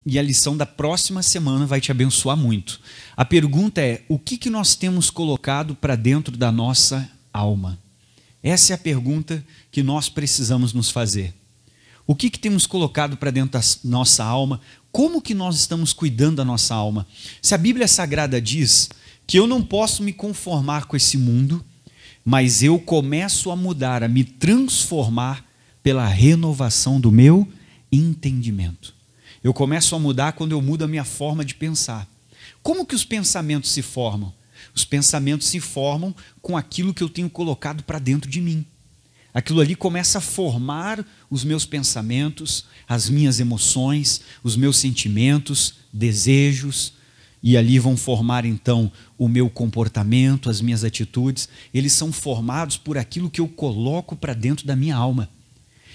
E a lição da próxima semana vai te abençoar muito. A pergunta é: o que nós temos colocado para dentro da nossa alma? Essa é a pergunta que nós precisamos nos fazer. O que temos colocado para dentro da nossa alma? Como que nós estamos cuidando da nossa alma? Se a Bíblia Sagrada diz que eu não posso me conformar com esse mundo, mas eu começo a mudar, a me transformar pela renovação do meu entendimento. Eu começo a mudar quando eu mudo a minha forma de pensar. Como que os pensamentos se formam? Os pensamentos se formam com aquilo que eu tenho colocado para dentro de mim. Aquilo ali começa a formar os meus pensamentos, as minhas emoções, os meus sentimentos, desejos, e ali vão formar então o meu comportamento, as minhas atitudes. Eles são formados por aquilo que eu coloco para dentro da minha alma.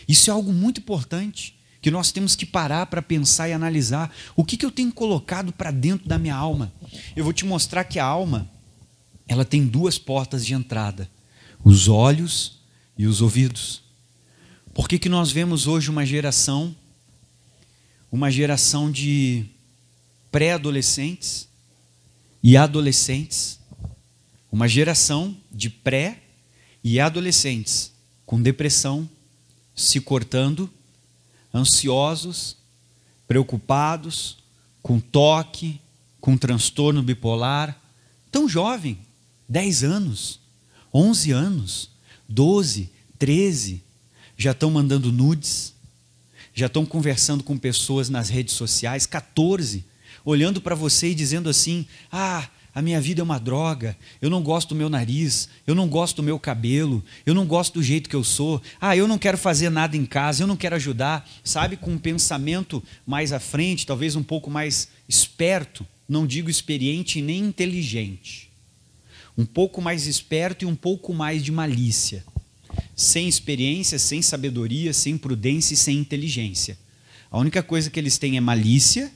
Isso é algo muito importante, que nós temos que parar para pensar e analisar. O que eu tenho colocado para dentro da minha alma? Eu vou te mostrar que a alma, ela tem duas portas de entrada: os olhos e os ouvidos. Por que nós vemos hoje uma geração de pré-adolescentes e adolescentes, uma geração de pré e adolescentes com depressão, se cortando, ansiosos, preocupados, com toque, com transtorno bipolar, tão jovem, 10 anos, 11 anos, 12, 13, já estão mandando nudes, já estão conversando com pessoas nas redes sociais, 14, olhando para você e dizendo assim: ah, a minha vida é uma droga, eu não gosto do meu nariz, eu não gosto do meu cabelo, eu não gosto do jeito que eu sou, eu não quero fazer nada em casa, eu não quero ajudar, sabe, com um pensamento mais à frente, talvez um pouco mais esperto, não digo experiente nem inteligente, um pouco mais esperto e um pouco mais de malícia, sem experiência, sem sabedoria, sem prudência e sem inteligência. A única coisa que eles têm é malícia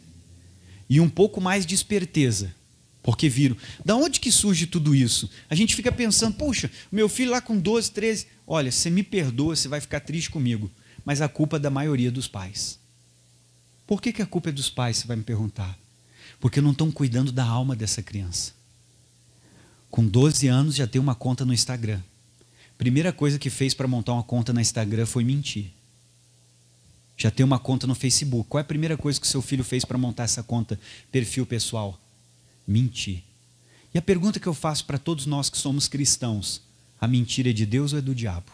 e um pouco mais de esperteza. Porque viram. Da onde que surge tudo isso? A gente fica pensando: poxa, meu filho lá com 12, 13, olha, você me perdoa, você vai ficar triste comigo, mas a culpa é da maioria dos pais. Por que a culpa é dos pais, você vai me perguntar? Porque não estão cuidando da alma dessa criança. Com 12 anos já tem uma conta no Instagram. Primeira coisa que fez para montar uma conta no Instagram foi mentir. Já tem uma conta no Facebook. Qual é a primeira coisa que o seu filho fez para montar essa conta, perfil pessoal? Mentir. E a pergunta que eu faço para todos nós que somos cristãos: a mentira é de Deus ou é do diabo?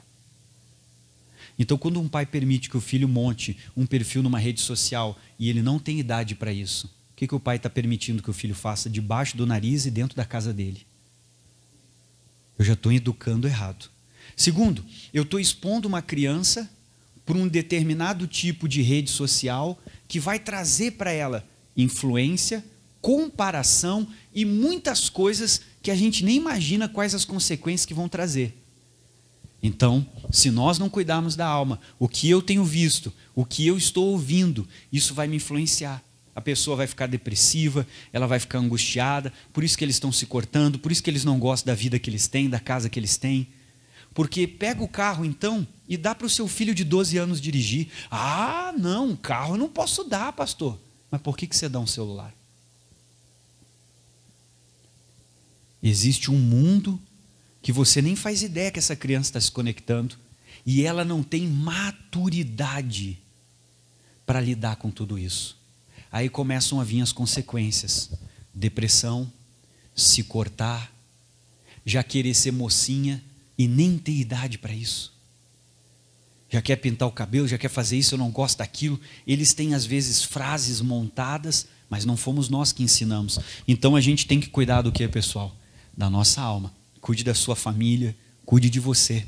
Então, quando um pai permite que o filho monte um perfil numa rede social e ele não tem idade para isso, o que o pai está permitindo que o filho faça debaixo do nariz e dentro da casa dele? Eu já estou educando errado. Segundo, eu estou expondo uma criança para um determinado tipo de rede social que vai trazer para ela influência, comparação e muitas coisas que a gente nem imagina quais as consequências que vão trazer. Então, se nós não cuidarmos da alma, o que eu tenho visto, o que eu estou ouvindo, isso vai me influenciar. A pessoa vai ficar depressiva, ela vai ficar angustiada, por isso que eles estão se cortando, por isso que eles não gostam da vida que eles têm, da casa que eles têm. Porque pega o carro então e dá para o seu filho de 12 anos dirigir. Ah, não, carro eu não posso dar, pastor. Mas por que você dá um celular? Existe um mundo que você nem faz ideia que essa criança está se conectando e ela não tem maturidade para lidar com tudo isso. Aí começam a vir as consequências: depressão, se cortar, já querer ser mocinha e nem ter idade para isso. Já quer pintar o cabelo, já quer fazer isso, eu não gosto daquilo. Eles têm às vezes frases montadas, mas não fomos nós que ensinamos. Então a gente tem que cuidar do que, pessoal? Da nossa alma. Cuide da sua família, cuide de você.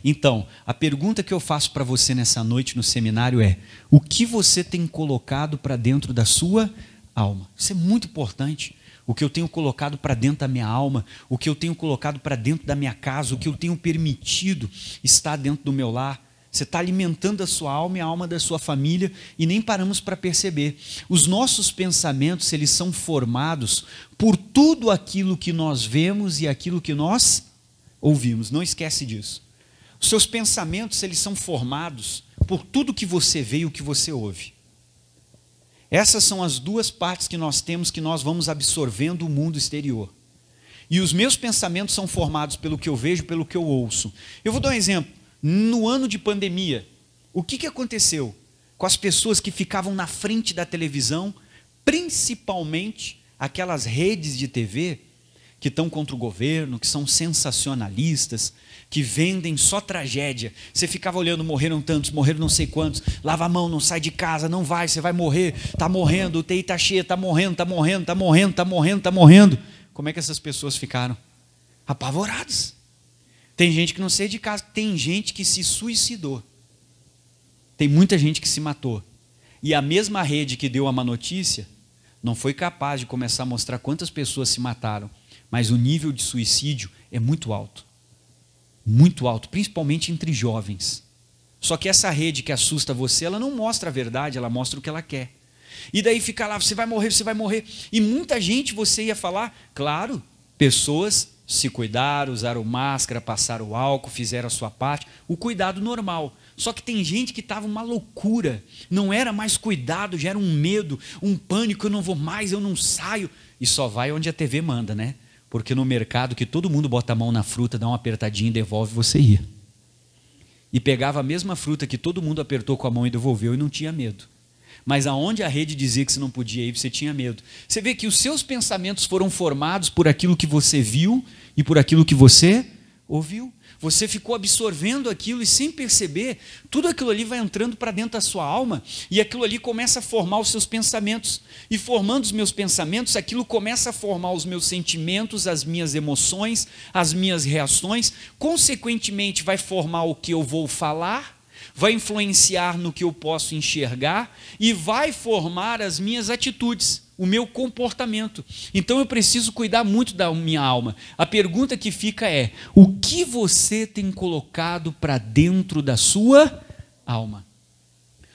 Então, a pergunta que eu faço para você nessa noite no seminário é: o que você tem colocado para dentro da sua alma? Isso é muito importante. O que eu tenho colocado para dentro da minha alma, o que eu tenho colocado para dentro da minha casa, o que eu tenho permitido estar dentro do meu lar. Você está alimentando a sua alma e a alma da sua família e nem paramos para perceber. Os nossos pensamentos, eles são formados por tudo aquilo que nós vemos e aquilo que nós ouvimos. Não esquece disso. Os seus pensamentos, eles são formados por tudo que você vê e o que você ouve. Essas são as duas partes que nós temos, que nós vamos absorvendo o mundo exterior. E os meus pensamentos são formados pelo que eu vejo, pelo que eu ouço. Eu vou dar um exemplo. No ano de pandemia, o que aconteceu com as pessoas que ficavam na frente da televisão, principalmente aquelas redes de TV que estão contra o governo, que são sensacionalistas, que vendem só tragédia. Você ficava olhando, morreram tantos, morreram não sei quantos, lava a mão, não sai de casa, não vai, você vai morrer, está morrendo, o UTI está cheia, está morrendo, está morrendo, está morrendo, está morrendo, está morrendo. Como é que essas pessoas ficaram? Apavoradas. Tem gente que não saiu de casa, tem gente que se suicidou. Tem muita gente que se matou. E a mesma rede que deu a má notícia não foi capaz de começar a mostrar quantas pessoas se mataram, mas o nível de suicídio é muito alto. Muito alto, principalmente entre jovens. Só que essa rede que assusta você, ela não mostra a verdade, ela mostra o que ela quer. E daí fica lá, você vai morrer, você vai morrer. E muita gente, você ia falar, claro, pessoas se cuidaram, usaram máscara, passaram álcool, fizeram a sua parte, o cuidado normal. Só que tem gente que estava uma loucura, não era mais cuidado, já era um medo, um pânico, eu não vou mais, eu não saio. E só vai onde a TV manda, né? Porque no mercado que todo mundo bota a mão na fruta, dá uma apertadinha e devolve, você ia. E pegava a mesma fruta que todo mundo apertou com a mão e devolveu e não tinha medo. Mas aonde a rede dizia que você não podia ir, você tinha medo. Você vê que os seus pensamentos foram formados por aquilo que você viu e por aquilo que você ouviu. Você ficou absorvendo aquilo e sem perceber, tudo aquilo ali vai entrando para dentro da sua alma e aquilo ali começa a formar os seus pensamentos. E formando os meus pensamentos, aquilo começa a formar os meus sentimentos, as minhas emoções, as minhas reações. Consequentemente, vai formar o que eu vou falar, vai influenciar no que eu posso enxergar e vai formar as minhas atitudes, o meu comportamento. Então eu preciso cuidar muito da minha alma. A pergunta que fica é: o que você tem colocado para dentro da sua alma?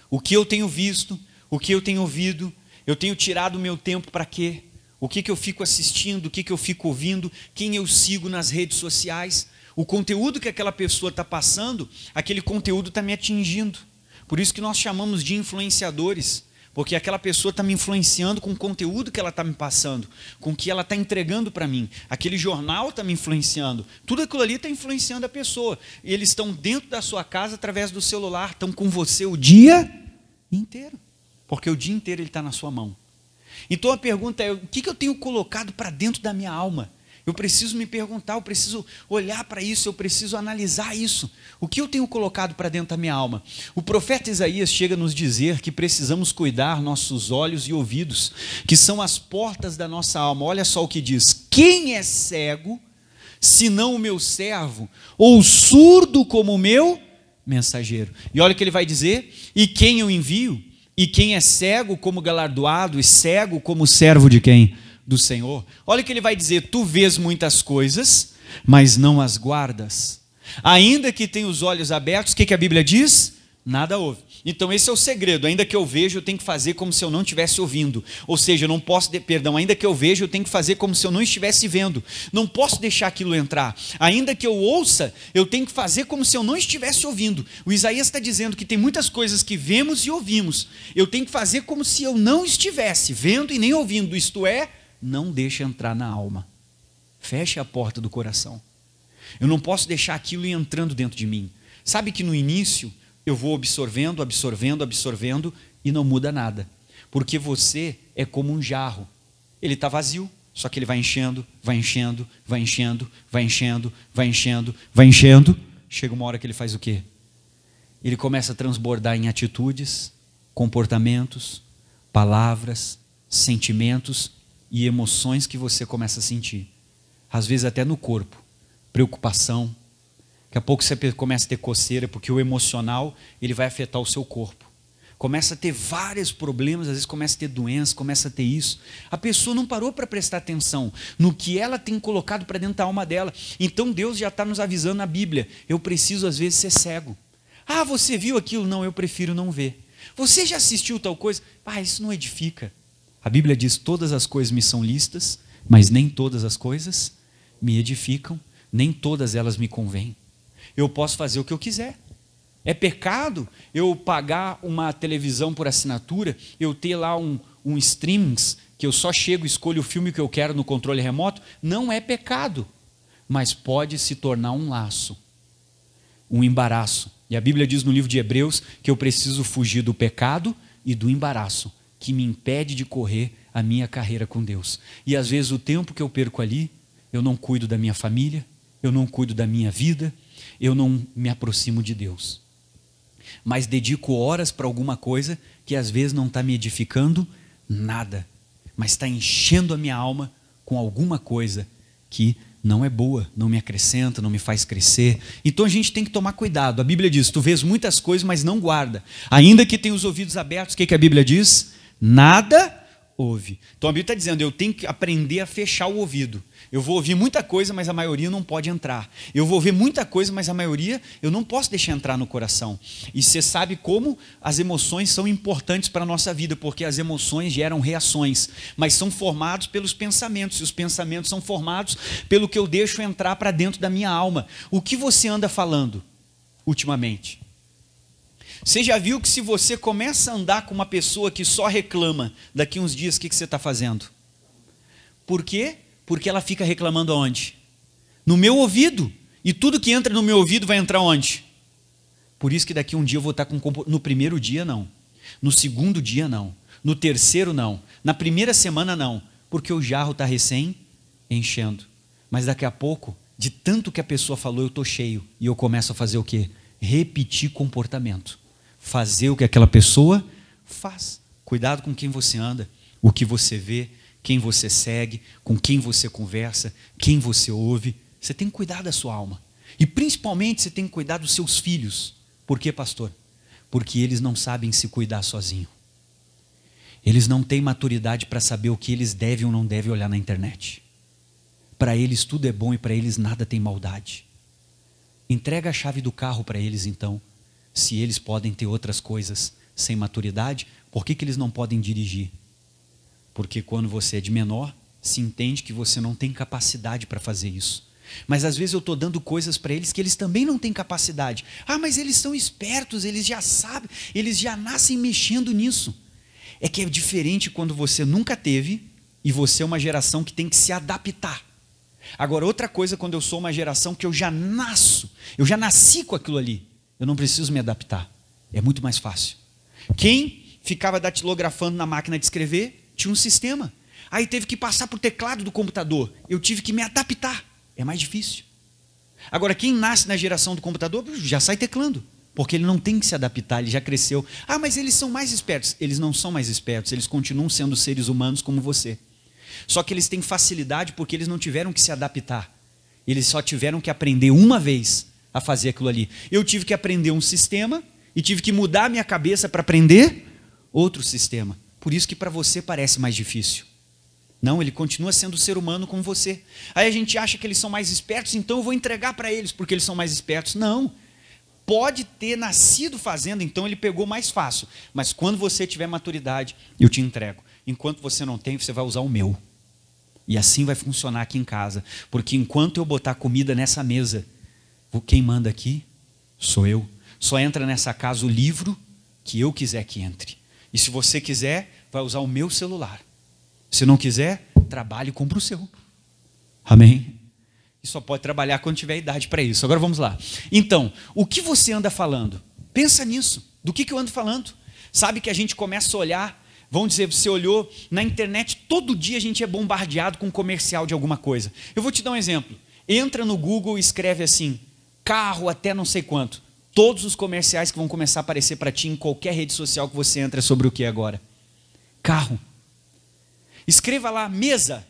O que eu tenho visto, o que eu tenho ouvido, eu tenho tirado o meu tempo para quê? O que eu fico assistindo, o que eu fico ouvindo, quem eu sigo nas redes sociais? O conteúdo que aquela pessoa está passando, aquele conteúdo está me atingindo. Por isso que nós chamamos de influenciadores, porque aquela pessoa está me influenciando com o conteúdo que ela está me passando, com o que ela está entregando para mim. Aquele jornal está me influenciando. Tudo aquilo ali está influenciando a pessoa. E eles estão dentro da sua casa através do celular, estão com você o dia inteiro, porque o dia inteiro ele está na sua mão. Então a pergunta é: o que eu tenho colocado para dentro da minha alma? Eu preciso me perguntar, eu preciso olhar para isso, eu preciso analisar isso. O que eu tenho colocado para dentro da minha alma? O profeta Isaías chega a nos dizer que precisamos cuidar nossos olhos e ouvidos, que são as portas da nossa alma. Olha só o que diz: quem é cego, senão o meu servo, ou surdo como o meu mensageiro? E olha o que ele vai dizer: e quem eu envio? E quem é cego como galardoado, e cego como servo de quem? Do Senhor. Olha o que ele vai dizer: tu vês muitas coisas, mas não as guardas. Ainda que tenha os olhos abertos, o que a Bíblia diz? Nada ouve. Então esse é o segredo: ainda que eu veja, eu tenho que fazer como se eu não estivesse ouvindo. Ou seja, eu não posso, ainda que eu veja, eu tenho que fazer como se eu não estivesse vendo. Não posso deixar aquilo entrar. Ainda que eu ouça, eu tenho que fazer como se eu não estivesse ouvindo. O Isaías está dizendo que tem muitas coisas que vemos e ouvimos. Eu tenho que fazer como se eu não estivesse vendo e nem ouvindo. Isto é, não deixa entrar na alma. Feche a porta do coração. Eu não posso deixar aquilo ir entrando dentro de mim. Sabe que no início eu vou absorvendo, absorvendo, absorvendo e não muda nada. Porque você é como um jarro. Ele está vazio, só que ele vai enchendo, vai enchendo, vai enchendo, vai enchendo, vai enchendo, vai enchendo. Chega uma hora que ele faz o quê? Ele começa a transbordar em atitudes, comportamentos, palavras, sentimentos e emoções que você começa a sentir. Às vezes até no corpo. Preocupação. Daqui a pouco você começa a ter coceira, porque o emocional ele vai afetar o seu corpo. Começa a ter vários problemas, às vezes começa a ter doença, começa a ter isso. A pessoa não parou para prestar atenção no que ela tem colocado para dentro da alma dela. Então Deus já está nos avisando na Bíblia: eu preciso às vezes ser cego. Ah, você viu aquilo? Não, eu prefiro não ver. Você já assistiu tal coisa? Ah, isso não edifica. A Bíblia diz: todas as coisas me são lícitas, mas nem todas as coisas me edificam, nem todas elas me convêm. Eu posso fazer o que eu quiser, É pecado eu pagar uma televisão por assinatura, eu ter lá um streamings, que eu só chego e escolho o filme que eu quero no controle remoto? Não é pecado, mas pode se tornar um laço, um embaraço. E a Bíblia diz no livro de Hebreus que eu preciso fugir do pecado e do embaraço, que me impede de correr a minha carreira com Deus. E às vezes o tempo que eu perco ali, eu não cuido da minha família, eu não cuido da minha vida, eu não me aproximo de Deus. Mas dedico horas para alguma coisa que às vezes não está me edificando nada, mas está enchendo a minha alma com alguma coisa que não é boa, não me acrescenta, não me faz crescer. Então a gente tem que tomar cuidado. A Bíblia diz, tu vês muitas coisas, mas não guarda. Ainda que tenha os ouvidos abertos, o que a Bíblia diz? Nada ouve. Então a Bíblia está dizendo, eu tenho que aprender a fechar o ouvido. Eu vou ouvir muita coisa, mas a maioria não pode entrar. Eu vou ver muita coisa, mas a maioria eu não posso deixar entrar no coração. E você sabe como as emoções são importantes para a nossa vida, porque as emoções geram reações, mas são formados pelos pensamentos, e os pensamentos são formados pelo que eu deixo entrar para dentro da minha alma. O que você anda falando ultimamente? Você já viu que se você começa a andar com uma pessoa que só reclama, daqui uns dias o que você está fazendo? Por quê? Porque ela fica reclamando aonde? No meu ouvido. E tudo que entra no meu ouvido vai entrar onde? Por isso que daqui um dia eu vou estar com... No primeiro dia não. No segundo dia não. No terceiro não. Na primeira semana não. Porque o jarro está recém enchendo. Mas daqui a pouco, de tanto que a pessoa falou, eu estou cheio. E eu começo a fazer o quê? Repetir comportamento. Fazer o que aquela pessoa faz. Cuidado com quem você anda, o que você vê, quem você segue, com quem você conversa, quem você ouve. Você tem que cuidar da sua alma. E principalmente você tem que cuidar dos seus filhos. Por quê, pastor? Porque eles não sabem se cuidar sozinhos. Eles não têm maturidade para saber o que eles devem ou não devem olhar na internet. Para eles tudo é bom e para eles nada tem maldade. Entrega a chave do carro para eles então. Se eles podem ter outras coisas sem maturidade, por que eles não podem dirigir? Porque quando você é de menor, se entende que você não tem capacidade para fazer isso. Mas às vezes eu estou dando coisas para eles que eles também não têm capacidade. Ah, mas eles são espertos, eles já sabem, eles já nascem mexendo nisso. É que é diferente quando você nunca teve e você é uma geração que tem que se adaptar. Agora, outra coisa quando eu sou uma geração que eu já nasci com aquilo ali. Eu não preciso me adaptar. É muito mais fácil. Quem ficava datilografando na máquina de escrever, tinha um sistema. Aí teve que passar para o teclado do computador. Eu tive que me adaptar. É mais difícil. Agora, quem nasce na geração do computador, já sai teclando. Porque ele não tem que se adaptar, ele já cresceu. Ah, mas eles são mais espertos. Eles não são mais espertos, eles continuam sendo seres humanos como você. Só que eles têm facilidade porque eles não tiveram que se adaptar. Eles só tiveram que aprender uma vez a fazer aquilo ali. Eu tive que aprender um sistema e tive que mudar a minha cabeça para aprender outro sistema. Por isso que para você parece mais difícil. Não, ele continua sendo ser humano como você. Aí a gente acha que eles são mais espertos, então eu vou entregar para eles porque eles são mais espertos. Não. Pode ter nascido fazendo, então ele pegou mais fácil. Mas quando você tiver maturidade, eu te entrego. Enquanto você não tem, você vai usar o meu. E assim vai funcionar aqui em casa. Porque enquanto eu botar comida nessa mesa, quem manda aqui sou eu. Só entra nessa casa o livro que eu quiser que entre. E se você quiser, vai usar o meu celular. Se não quiser, trabalhe e compra o seu. Amém? E só pode trabalhar quando tiver idade para isso. Agora vamos lá. Então, o que você anda falando? Pensa nisso. Do que eu ando falando? Sabe que a gente começa a olhar, vamos dizer, você olhou na internet, todo dia a gente é bombardeado com comercial de alguma coisa. Eu vou te dar um exemplo. Entra no Google e escreve assim, carro até não sei quanto. Todos os comerciais que vão começar a aparecer para ti em qualquer rede social que você entra é sobre o que agora? Carro. Escreva lá, mesa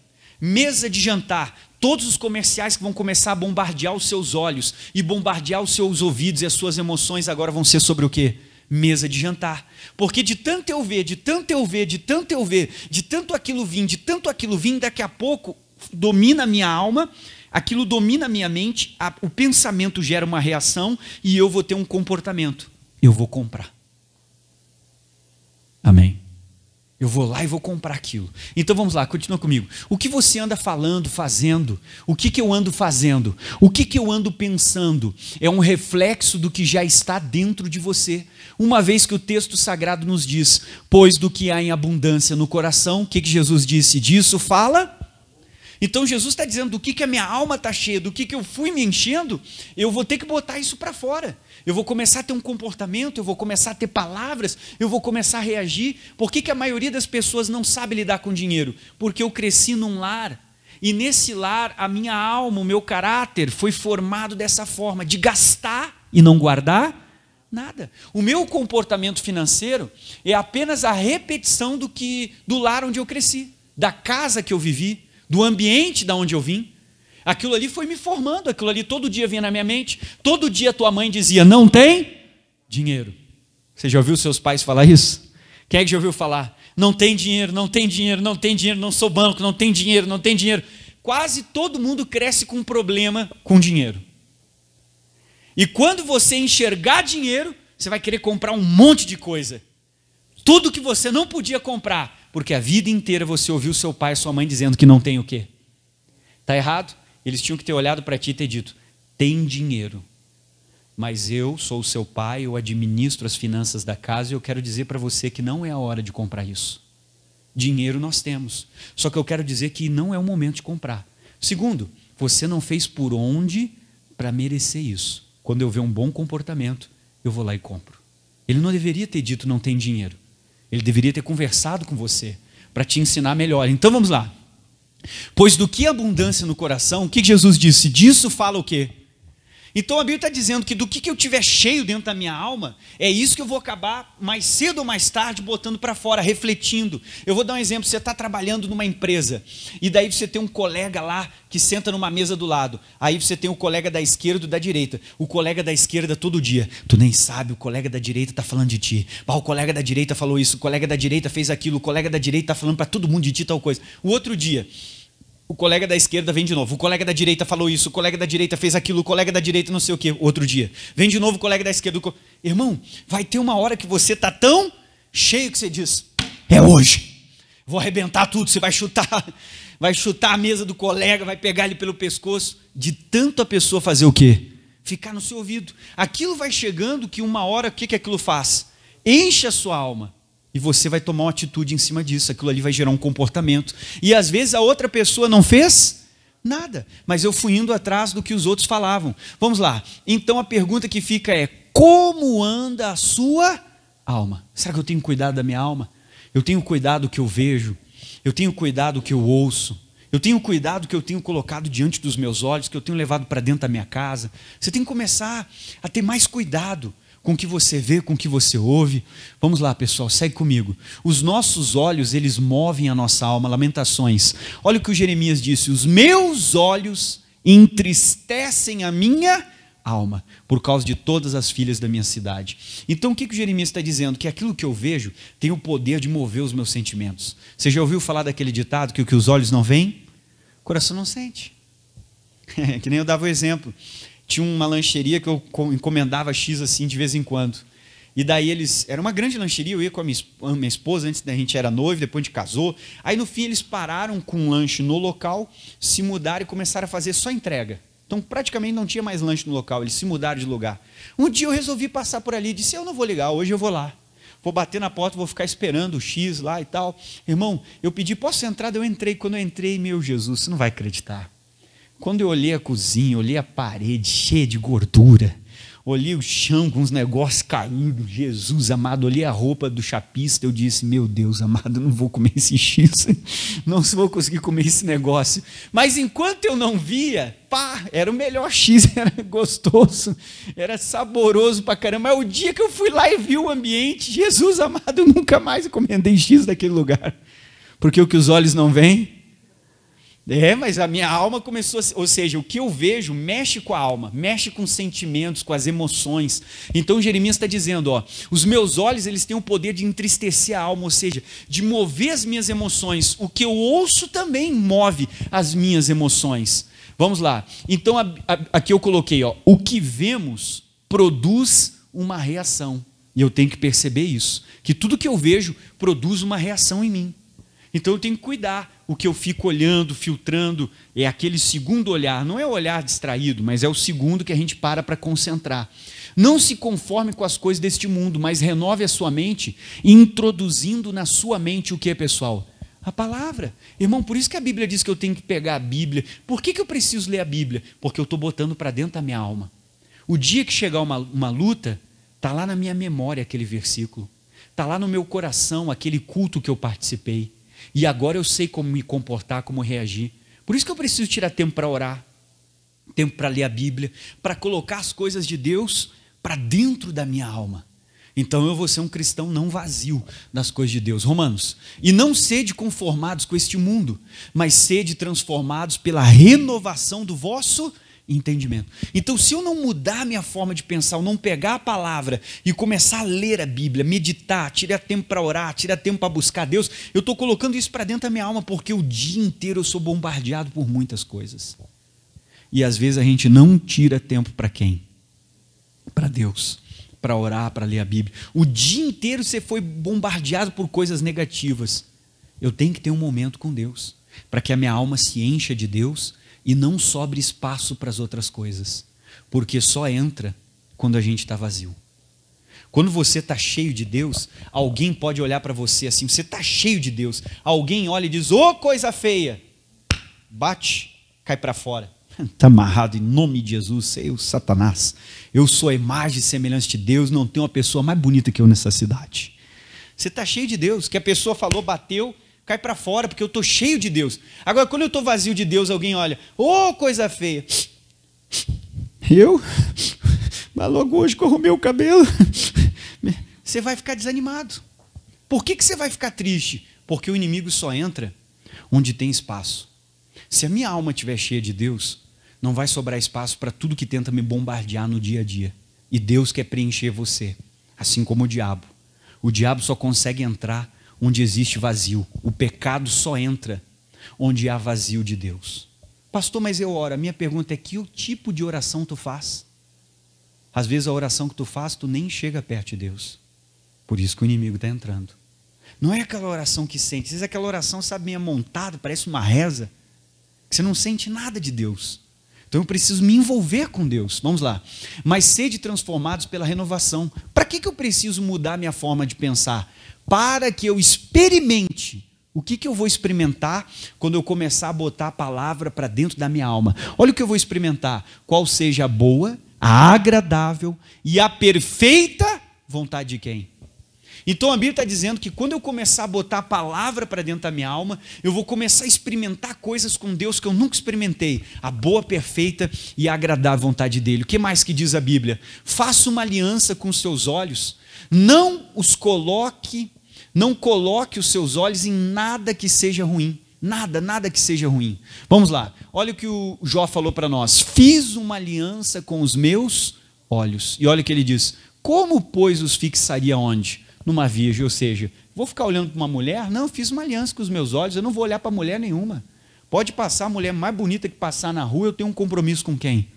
de jantar. Todos os comerciais que vão começar a bombardear os seus olhos e bombardear os seus ouvidos e as suas emoções agora vão ser sobre o quê? Mesa de jantar. Porque de tanto eu ver, de tanto eu ver, de tanto eu ver, de tanto aquilo vir, daqui a pouco domina a minha alma, aquilo domina a minha mente, o pensamento gera uma reação e eu vou ter um comportamento. Eu vou comprar. Amém. Eu vou lá e vou comprar aquilo. Então vamos lá, continua comigo. O que você anda falando, fazendo? O que eu ando fazendo? O que eu ando pensando? É um reflexo do que já está dentro de você. Uma vez que o texto sagrado nos diz, pois do que há em abundância no coração, o que Jesus disse? Disso fala. Então Jesus está dizendo do que a minha alma está cheia, do que eu fui me enchendo, eu vou ter que botar isso para fora. Eu vou começar a ter um comportamento, eu vou começar a ter palavras, eu vou começar a reagir. Por que a maioria das pessoas não sabe lidar com dinheiro? Porque eu cresci num lar, e nesse lar a minha alma, o meu caráter foi formado dessa forma, de gastar e não guardar nada. O meu comportamento financeiro é apenas a repetição do lar onde eu cresci, da casa que eu vivi, do ambiente da onde eu vim. Aquilo ali foi me formando, aquilo ali todo dia vinha na minha mente. Todo dia tua mãe dizia, não tem dinheiro. Você já ouviu seus pais falar isso? Quem é que já ouviu falar? Não tem dinheiro, não tem dinheiro, não tem dinheiro, não sou banco, não tem dinheiro, não tem dinheiro. Quase todo mundo cresce com um problema com dinheiro. E quando você enxergar dinheiro, você vai querer comprar um monte de coisa. Tudo que você não podia comprar, porque a vida inteira você ouviu seu pai e sua mãe dizendo que não tem o quê? Está errado? Eles tinham que ter olhado para ti e ter dito, tem dinheiro, mas eu sou o seu pai, eu administro as finanças da casa e eu quero dizer para você que não é a hora de comprar isso. Dinheiro nós temos, só que eu quero dizer que não é o momento de comprar. Segundo, você não fez por onde para merecer isso. Quando eu ver um bom comportamento, eu vou lá e compro. Ele não deveria ter dito não tem dinheiro. Ele deveria ter conversado com você para te ensinar melhor. Então vamos lá. Pois do que abundância no coração, o que Jesus disse? Disso fala o quê? Então a Bíblia está dizendo que do que eu tiver cheio dentro da minha alma, é isso que eu vou acabar mais cedo ou mais tarde botando para fora, refletindo. Eu vou dar um exemplo, você está trabalhando numa empresa, e daí você tem um colega lá que senta numa mesa do lado, aí você tem o colega da esquerda e da direita, o colega da esquerda todo dia, tu nem sabe, o colega da direita está falando de ti, o colega da direita falou isso, o colega da direita fez aquilo, o colega da direita está falando para todo mundo de ti tal coisa. O outro dia, o colega da esquerda vem de novo, o colega da direita falou isso, o colega da direita fez aquilo, o colega da direita não sei o que, outro dia. Vem de novo o colega da esquerda. Irmão, vai ter uma hora que você está tão cheio que você diz, é hoje, vou arrebentar tudo, você vai chutar a mesa do colega, vai pegar ele pelo pescoço, de tanto a pessoa fazer o quê? Ficar no seu ouvido. Aquilo vai chegando que uma hora, o que aquilo faz? Enche a sua alma. E você vai tomar uma atitude em cima disso, aquilo ali vai gerar um comportamento. E às vezes a outra pessoa não fez nada, mas eu fui indo atrás do que os outros falavam. Vamos lá, então a pergunta que fica é, como anda a sua alma? Será que eu tenho cuidado da minha alma? Eu tenho cuidado do que eu vejo? Eu tenho cuidado do que eu ouço? Eu tenho cuidado do que eu tenho colocado diante dos meus olhos, que eu tenho levado para dentro da minha casa? Você tem que começar a ter mais cuidado com o que você vê, com o que você ouve. Vamos lá, pessoal, segue comigo. Os nossos olhos, eles movem a nossa alma. Lamentações. Olha o que o Jeremias disse, os meus olhos entristecem a minha alma, por causa de todas as filhas da minha cidade. Então o que o Jeremias está dizendo? Que aquilo que eu vejo tem o poder de mover os meus sentimentos. Você já ouviu falar daquele ditado, que o que os olhos não veem, o coração não sente. Que nem eu dava o exemplo. Tinha uma lancheria que eu encomendava X assim de vez em quando. E daí era uma grande lancheria, eu ia com a minha esposa, antes da gente era noivo, depois a gente casou. Aí no fim eles pararam com um lanche no local, se mudaram e começaram a fazer só entrega. Então praticamente não tinha mais lanche no local, eles se mudaram de lugar. Um dia eu resolvi passar por ali, disse, eu não vou ligar, hoje eu vou lá. Vou bater na porta, vou ficar esperando o X lá e tal. Irmão, eu pedi, posso entrar? Eu entrei, quando eu entrei, meu Jesus, você não vai acreditar. Quando eu olhei a cozinha, olhei a parede cheia de gordura, olhei o chão com uns negócios caídos, Jesus amado, olhei a roupa do chapista, eu disse, meu Deus amado, não vou comer esse X, não vou conseguir comer esse negócio. Mas enquanto eu não via, era o melhor X, era gostoso, era saboroso pra caramba. Mas o dia que eu fui lá e vi o ambiente, Jesus amado, eu nunca mais encomendei X daquele lugar, porque o que os olhos não veem, mas a minha alma começou, ou seja, o que eu vejo mexe com a alma, mexe com os sentimentos, com as emoções. Então Jeremias está dizendo, os meus olhos eles têm o poder de entristecer a alma, ou seja, de mover as minhas emoções. O que eu ouço também move as minhas emoções. Vamos lá, então aqui eu coloquei, o que vemos produz uma reação. E eu tenho que perceber isso, que tudo que eu vejo produz uma reação em mim. Então eu tenho que cuidar. O que eu fico olhando, filtrando, é aquele segundo olhar. Não é o olhar distraído, mas é o segundo que a gente para concentrar. Não se conforme com as coisas deste mundo, mas renove a sua mente, introduzindo na sua mente o que, pessoal? A palavra. Irmão, por isso que a Bíblia diz que eu tenho que pegar a Bíblia. Por que eu preciso ler a Bíblia? Porque eu estou botando para dentro da minha alma. O dia que chegar uma luta, está lá na minha memória aquele versículo. Está lá no meu coração aquele culto que eu participei. E agora eu sei como me comportar, como reagir. Por isso que eu preciso tirar tempo para orar, tempo para ler a Bíblia, para colocar as coisas de Deus para dentro da minha alma. Então eu vou ser um cristão não vazio das coisas de Deus. Romanos, e não sede conformados com este mundo, mas sede transformados pela renovação do vosso entendimento. Então, se eu não mudar a minha forma de pensar, eu não pegar a palavra e começar a ler a Bíblia, meditar, tirar tempo para orar, tirar tempo para buscar Deus, eu estou colocando isso para dentro da minha alma, porque o dia inteiro eu sou bombardeado por muitas coisas. E às vezes a gente não tira tempo para quem? Para Deus, para orar, para ler a Bíblia. O dia inteiro você foi bombardeado por coisas negativas. Eu tenho que ter um momento com Deus, para que a minha alma se encha de Deus e não sobre espaço para as outras coisas, porque só entra quando a gente está vazio. Quando você está cheio de Deus, alguém pode olhar para você assim, você está cheio de Deus, alguém olha e diz, ô coisa feia, bate, cai para fora, está amarrado em nome de Jesus, eu Satanás, eu sou a imagem e semelhança de Deus, não tem uma pessoa mais bonita que eu nessa cidade. Você está cheio de Deus, que a pessoa falou, bateu, cai para fora, porque eu estou cheio de Deus. Agora, quando eu estou vazio de Deus, alguém olha, ô coisa feia. Eu? Mas logo hoje que eu arrumei o cabelo. Você vai ficar desanimado. Por que você vai ficar triste? Porque o inimigo só entra onde tem espaço. Se a minha alma estiver cheia de Deus, não vai sobrar espaço para tudo que tenta me bombardear no dia a dia. E Deus quer preencher você, assim como o diabo. O diabo só consegue entrar onde existe vazio. O pecado só entra onde há vazio de Deus. Pastor, mas eu oro. A minha pergunta é, que tipo de oração tu faz? Às vezes a oração que tu faz, tu nem chega perto de Deus. Por isso que o inimigo está entrando. Não é aquela oração que sente. Às vezes aquela oração, sabe, meio montada, parece uma reza, que você não sente nada de Deus. Então eu preciso me envolver com Deus. Vamos lá. Mas sede transformados pela renovação. Para que eu preciso mudar a minha forma de pensar? Para que eu experimente. O que eu vou experimentar quando eu começar a botar a palavra para dentro da minha alma? Olha o que eu vou experimentar. Qual seja a boa, a agradável e a perfeita vontade de quem? Então a Bíblia está dizendo que quando eu começar a botar a palavra para dentro da minha alma, eu vou começar a experimentar coisas com Deus que eu nunca experimentei. A boa, perfeita e a agradável vontade dele. O que mais que diz a Bíblia? Faça uma aliança com os seus olhos. Não coloque os seus olhos em nada que seja ruim. Nada que seja ruim. Vamos lá. Olha o que o Jó falou para nós. Fiz uma aliança com os meus olhos. E olha o que ele diz. Como, pois, os fixaria onde? Numa virgem, ou seja, vou ficar olhando para uma mulher? Não, fiz uma aliança com os meus olhos, eu não vou olhar para mulher nenhuma. Pode passar a mulher mais bonita que passar na rua, eu tenho um compromisso com quem?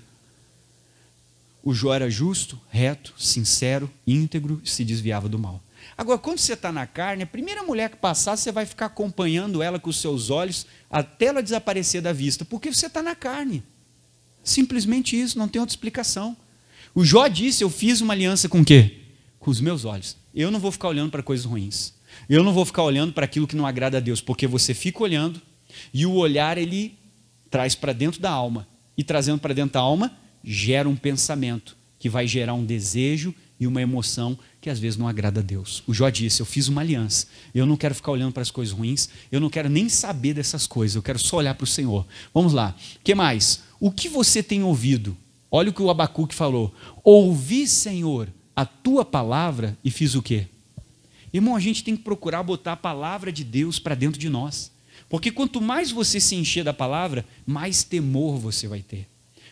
O Jó era justo, reto, sincero, íntegro e se desviava do mal. Agora, quando você está na carne, a primeira mulher que passar, você vai ficar acompanhando ela com os seus olhos até ela desaparecer da vista, porque você está na carne. Simplesmente isso, não tem outra explicação. O Jó disse, eu fiz uma aliança com o quê? Com os meus olhos. Eu não vou ficar olhando para coisas ruins. Eu não vou ficar olhando para aquilo que não agrada a Deus, porque você fica olhando e o olhar ele traz para dentro da alma. E trazendo para dentro da alma, gera um pensamento que vai gerar um desejo e uma emoção que às vezes não agrada a Deus. O Jó disse, eu fiz uma aliança. Eu não quero ficar olhando para as coisas ruins, eu não quero nem saber dessas coisas, eu quero só olhar para o Senhor. Vamos lá. O que mais? O que você tem ouvido? Olha o que o Abacuque falou. Ouvi, Senhor, a tua palavra e fiz o quê? Irmão, a gente tem que procurar botar a palavra de Deus para dentro de nós. Porque quanto mais você se encher da palavra, mais temor você vai ter.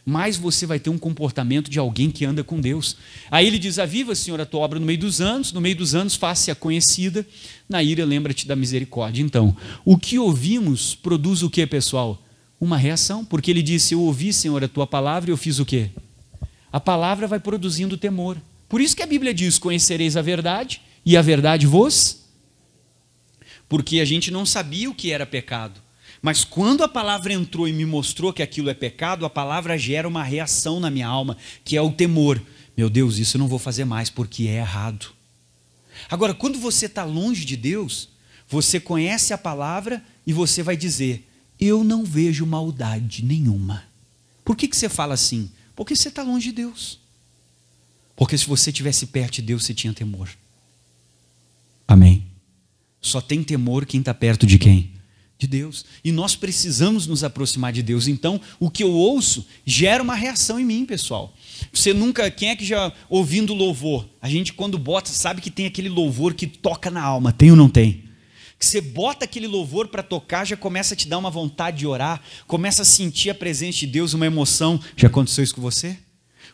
Mais você vai ter um comportamento de alguém que anda com Deus. Aí ele diz, aviva, Senhor, a tua obra no meio dos anos faça-a conhecida, na ira lembra-te da misericórdia. Então, o que ouvimos produz o quê, pessoal? Uma reação, porque ele disse, eu ouvi, Senhor, a tua palavra e eu fiz o quê? A palavra vai produzindo temor. Por isso que a Bíblia diz: conhecereis a verdade e a verdade vos... Porque a gente não sabia o que era pecado. Mas quando a palavra entrou e me mostrou que aquilo é pecado, a palavra gera uma reação na minha alma, que é o temor. Meu Deus, isso eu não vou fazer mais porque é errado. Agora, quando você está longe de Deus, você conhece a palavra e você vai dizer: eu não vejo maldade nenhuma. Por que você fala assim? Porque você está longe de Deus. Porque se você estivesse perto de Deus, você tinha temor. Amém? Só tem temor quem está perto de quem? De Deus. E nós precisamos nos aproximar de Deus. Então, o que eu ouço gera uma reação em mim, pessoal. Você nunca... Quem é que já ouvindo louvor? A gente, quando bota, sabe que tem aquele louvor que toca na alma. Tem ou não tem? Que você bota aquele louvor para tocar, já começa a te dar uma vontade de orar, começa a sentir a presença de Deus, uma emoção. Já aconteceu isso com você?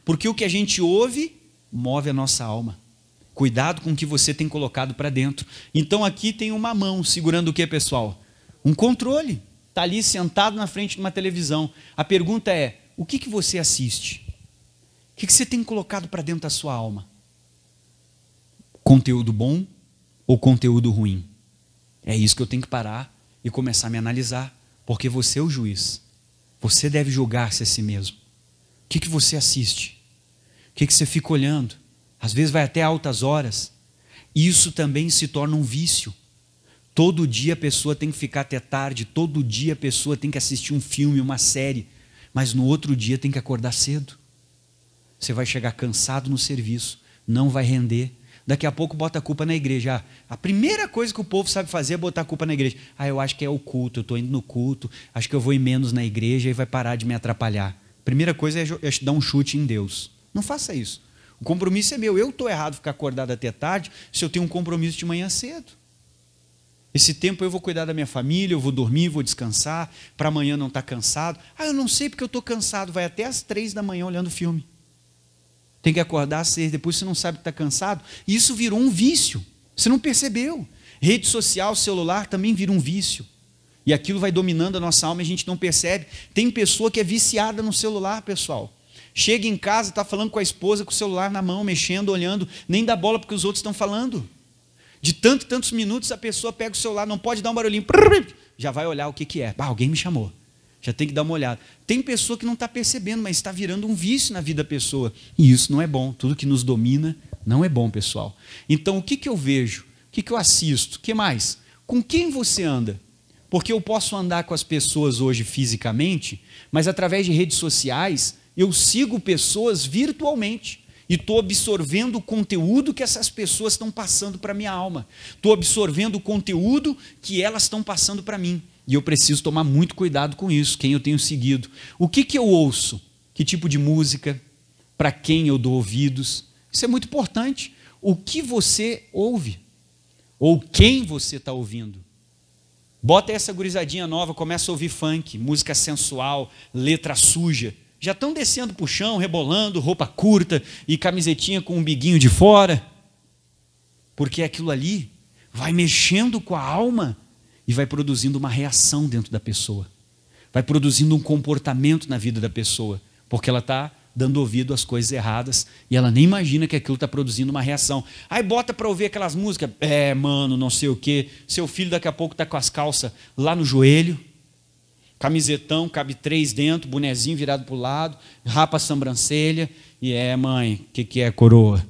Porque o que a gente ouve move a nossa alma. Cuidado com o que você tem colocado para dentro. Então aqui tem uma mão segurando o que, pessoal? Um controle. Está ali sentado na frente de uma televisão. A pergunta é: o que você assiste? O que você tem colocado para dentro da sua alma? Conteúdo bom ou conteúdo ruim? É isso que eu tenho que parar e começar a me analisar. Porque você é o juiz. Você deve julgar-se a si mesmo. O que você assiste? O que você fica olhando? Às vezes vai até altas horas. Isso também se torna um vício. Todo dia a pessoa tem que ficar até tarde. Todo dia a pessoa tem que assistir um filme, uma série. Mas no outro dia tem que acordar cedo. Você vai chegar cansado no serviço. Não vai render. Daqui a pouco bota a culpa na igreja. A primeira coisa que o povo sabe fazer é botar a culpa na igreja. Eu acho que é o culto. Eu estou indo no culto. Acho que eu vou ir menos na igreja e vai parar de me atrapalhar. Primeira coisa é dar um chute em Deus. Não faça isso. O compromisso é meu. Eu estou errado ficar acordado até tarde se eu tenho um compromisso de manhã cedo. Esse tempo eu vou cuidar da minha família, eu vou dormir, vou descansar, para amanhã não estar cansado. Eu não sei porque eu estou cansado. Vai até às 3 da manhã olhando filme. Tem que acordar às 6, depois você não sabe que está cansado. E isso virou um vício. Você não percebeu. Rede social, celular também vira um vício. E aquilo vai dominando a nossa alma e a gente não percebe. Tem pessoa que é viciada no celular, pessoal. Chega em casa, está falando com a esposa com o celular na mão, mexendo, olhando, nem dá bola porque os outros estão falando. De tantos minutos a pessoa pega o celular, não pode dar um barulhinho, já vai olhar o que é. Alguém me chamou, já tem que dar uma olhada. Tem pessoa que não está percebendo, mas está virando um vício na vida da pessoa. E isso não é bom, tudo que nos domina não é bom, pessoal. Então o que eu vejo? O que eu assisto? O que mais? Com quem você anda? Porque eu posso andar com as pessoas hoje fisicamente, mas através de redes sociais, eu sigo pessoas virtualmente e estou absorvendo o conteúdo que essas pessoas estão passando para a minha alma. Estou absorvendo o conteúdo que elas estão passando para mim. E eu preciso tomar muito cuidado com isso, quem eu tenho seguido. O que eu ouço? Que tipo de música? Para quem eu dou ouvidos? Isso é muito importante. O que você ouve? Ou quem você está ouvindo? Bota essa gurizadinha nova, começa a ouvir funk, música sensual, letra suja. Já estão descendo para o chão, rebolando, roupa curta e camisetinha com um biguinho de fora. Porque aquilo ali vai mexendo com a alma e vai produzindo uma reação dentro da pessoa. Vai produzindo um comportamento na vida da pessoa. Porque ela está dando ouvido às coisas erradas e ela nem imagina que aquilo está produzindo uma reação. Aí bota para ouvir aquelas músicas, mano, não sei o quê. Seu filho daqui a pouco está com as calças lá no joelho. Camisetão, cabe 3 dentro, bonezinho virado para o lado, rapa a sobrancelha, e mãe, o que é coroa?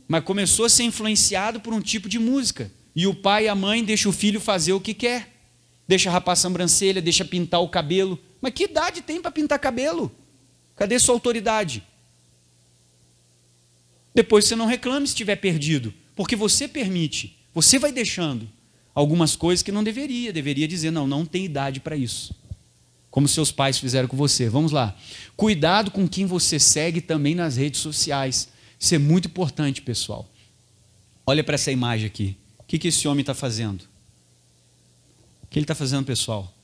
Mas começou a ser influenciado por um tipo de música, e o pai e a mãe deixam o filho fazer o que quer, deixa rapar a sobrancelha, deixa pintar o cabelo, mas que idade tem para pintar cabelo? Cadê sua autoridade? Depois você não reclame se estiver perdido, porque você permite, você vai deixando algumas coisas que não deveria dizer, não tem idade para isso. Como seus pais fizeram com você. Vamos lá. Cuidado com quem você segue também nas redes sociais. Isso é muito importante, pessoal. Olha para essa imagem aqui. O que esse homem está fazendo? O que ele está fazendo, pessoal?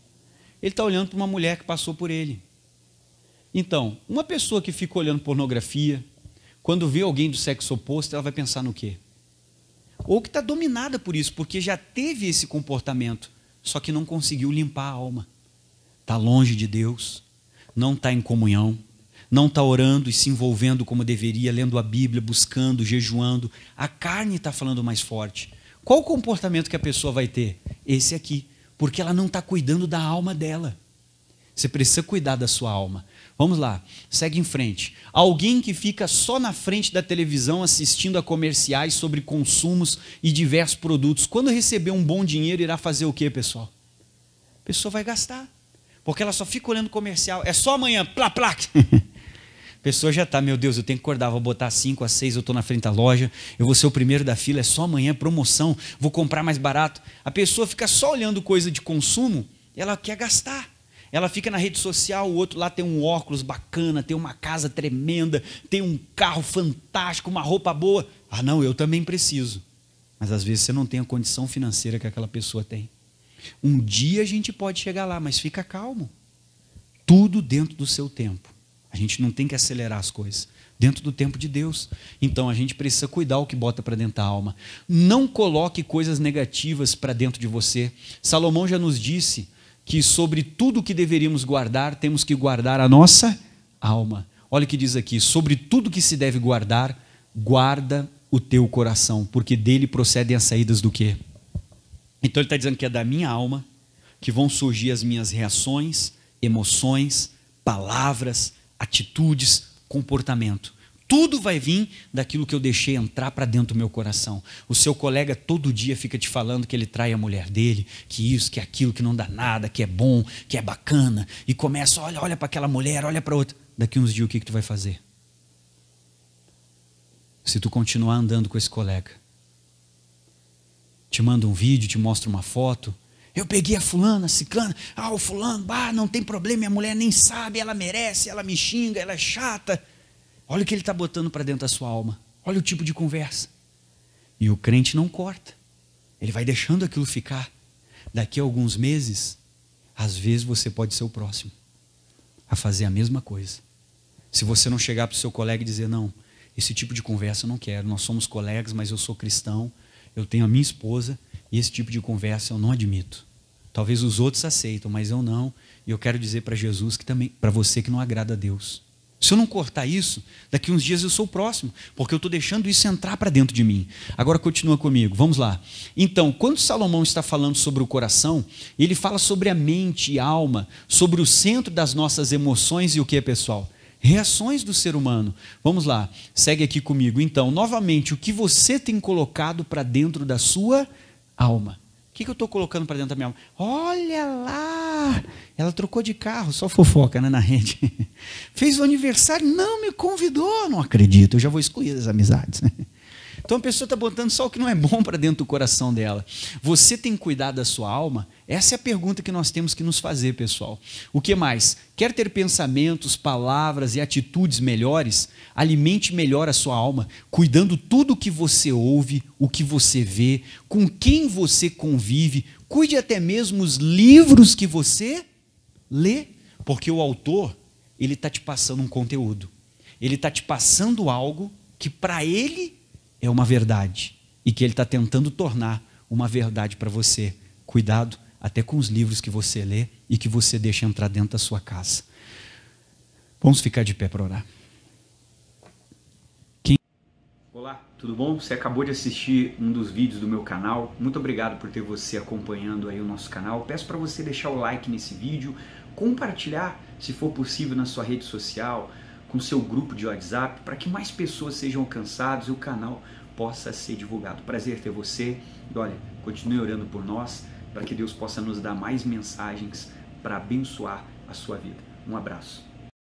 Ele está olhando para uma mulher que passou por ele. Então, uma pessoa que fica olhando pornografia, quando vê alguém do sexo oposto, ela vai pensar no quê? Ou que está dominada por isso, porque já teve esse comportamento, só que não conseguiu limpar a alma. Está longe de Deus, não está em comunhão, não está orando e se envolvendo como deveria, lendo a Bíblia, buscando, jejuando, a carne está falando mais forte. Qual o comportamento que a pessoa vai ter? Esse aqui, porque ela não está cuidando da alma dela. Você precisa cuidar da sua alma. Vamos lá, segue em frente. Alguém que fica só na frente da televisão assistindo a comerciais sobre consumos e diversos produtos, quando receber um bom dinheiro, irá fazer o quê, pessoal? A pessoa vai gastar, porque ela só fica olhando comercial. É só amanhã, plá, plá. A pessoa já está, meu Deus, eu tenho que acordar, vou botar 5 às 6, eu estou na frente da loja, eu vou ser o primeiro da fila, é só amanhã, promoção, vou comprar mais barato. A pessoa fica só olhando coisa de consumo, ela quer gastar. Ela fica na rede social, o outro lá tem um óculos bacana, tem uma casa tremenda, tem um carro fantástico, uma roupa boa. Ah não, eu também preciso. Mas às vezes você não tem a condição financeira que aquela pessoa tem. Um dia a gente pode chegar lá, mas fica calmo. Tudo dentro do seu tempo. A gente não tem que acelerar as coisas. Dentro do tempo de Deus. Então a gente precisa cuidar o que bota para dentro da alma. Não coloque coisas negativas para dentro de você. Salomão já nos disse que sobre tudo que deveríamos guardar, temos que guardar a nossa alma. Olha o que diz aqui, sobre tudo que se deve guardar, guarda o teu coração, porque dele procedem as saídas do quê? Então ele está dizendo que é da minha alma que vão surgir as minhas reações, emoções, palavras, atitudes, comportamento. Tudo vai vir daquilo que eu deixei entrar para dentro do meu coração. O seu colega todo dia fica te falando que ele trai a mulher dele, que isso, que aquilo, que não dá nada, que é bom, que é bacana. E começa, olha para aquela mulher, olha para outra. Daqui uns dias o que tu vai fazer? Se tu continuar andando com esse colega. Te manda um vídeo, te mostra uma foto. Eu peguei a fulana, a ciclana. Ah, o fulano, não tem problema, minha mulher nem sabe, ela merece, ela me xinga, ela é chata. Olha o que ele está botando para dentro da sua alma. Olha o tipo de conversa. E o crente não corta. Ele vai deixando aquilo ficar. Daqui a alguns meses, às vezes você pode ser o próximo a fazer a mesma coisa. Se você não chegar para o seu colega e dizer, não, esse tipo de conversa eu não quero. Nós somos colegas, mas eu sou cristão, eu tenho a minha esposa, e esse tipo de conversa eu não admito. Talvez os outros aceitam, mas eu não. E eu quero dizer para Jesus, que também, para você que não agrada a Deus. Se eu não cortar isso, daqui uns dias eu sou o próximo, porque eu estou deixando isso entrar para dentro de mim. Agora continua comigo, vamos lá. Então, quando Salomão está falando sobre o coração, ele fala sobre a mente e a alma, sobre o centro das nossas emoções e o que, pessoal? Reações do ser humano. Vamos lá, segue aqui comigo. Então, novamente, o que você tem colocado para dentro da sua alma? O que eu estou colocando para dentro da minha alma? Olha lá, ela trocou de carro, só fofoca, né, na rede. Fez o aniversário, não me convidou, não acredito, eu já vou excluir as amizades. Então a pessoa está botando só o que não é bom para dentro do coração dela. Você tem cuidado da sua alma? Essa é a pergunta que nós temos que nos fazer, pessoal. O que mais? Quer ter pensamentos, palavras e atitudes melhores? Alimente melhor a sua alma, cuidando tudo o que você ouve, o que você vê, com quem você convive. Cuide até mesmo os livros que você lê, porque o autor, ele está te passando um conteúdo. Ele está te passando algo que para ele é uma verdade e que ele está tentando tornar uma verdade para você. Cuidado até com os livros que você lê e que você deixa entrar dentro da sua casa. Vamos ficar de pé para orar. Olá, tudo bom? Você acabou de assistir um dos vídeos do meu canal. Muito obrigado por ter você acompanhando aí o nosso canal. Peço para você deixar o like nesse vídeo, compartilhar, se for possível, na sua rede social, com seu grupo de WhatsApp, para que mais pessoas sejam alcançadas e o canal possa ser divulgado. Prazer ter você. E olha, continue orando por nós, para que Deus possa nos dar mais mensagens para abençoar a sua vida. Um abraço.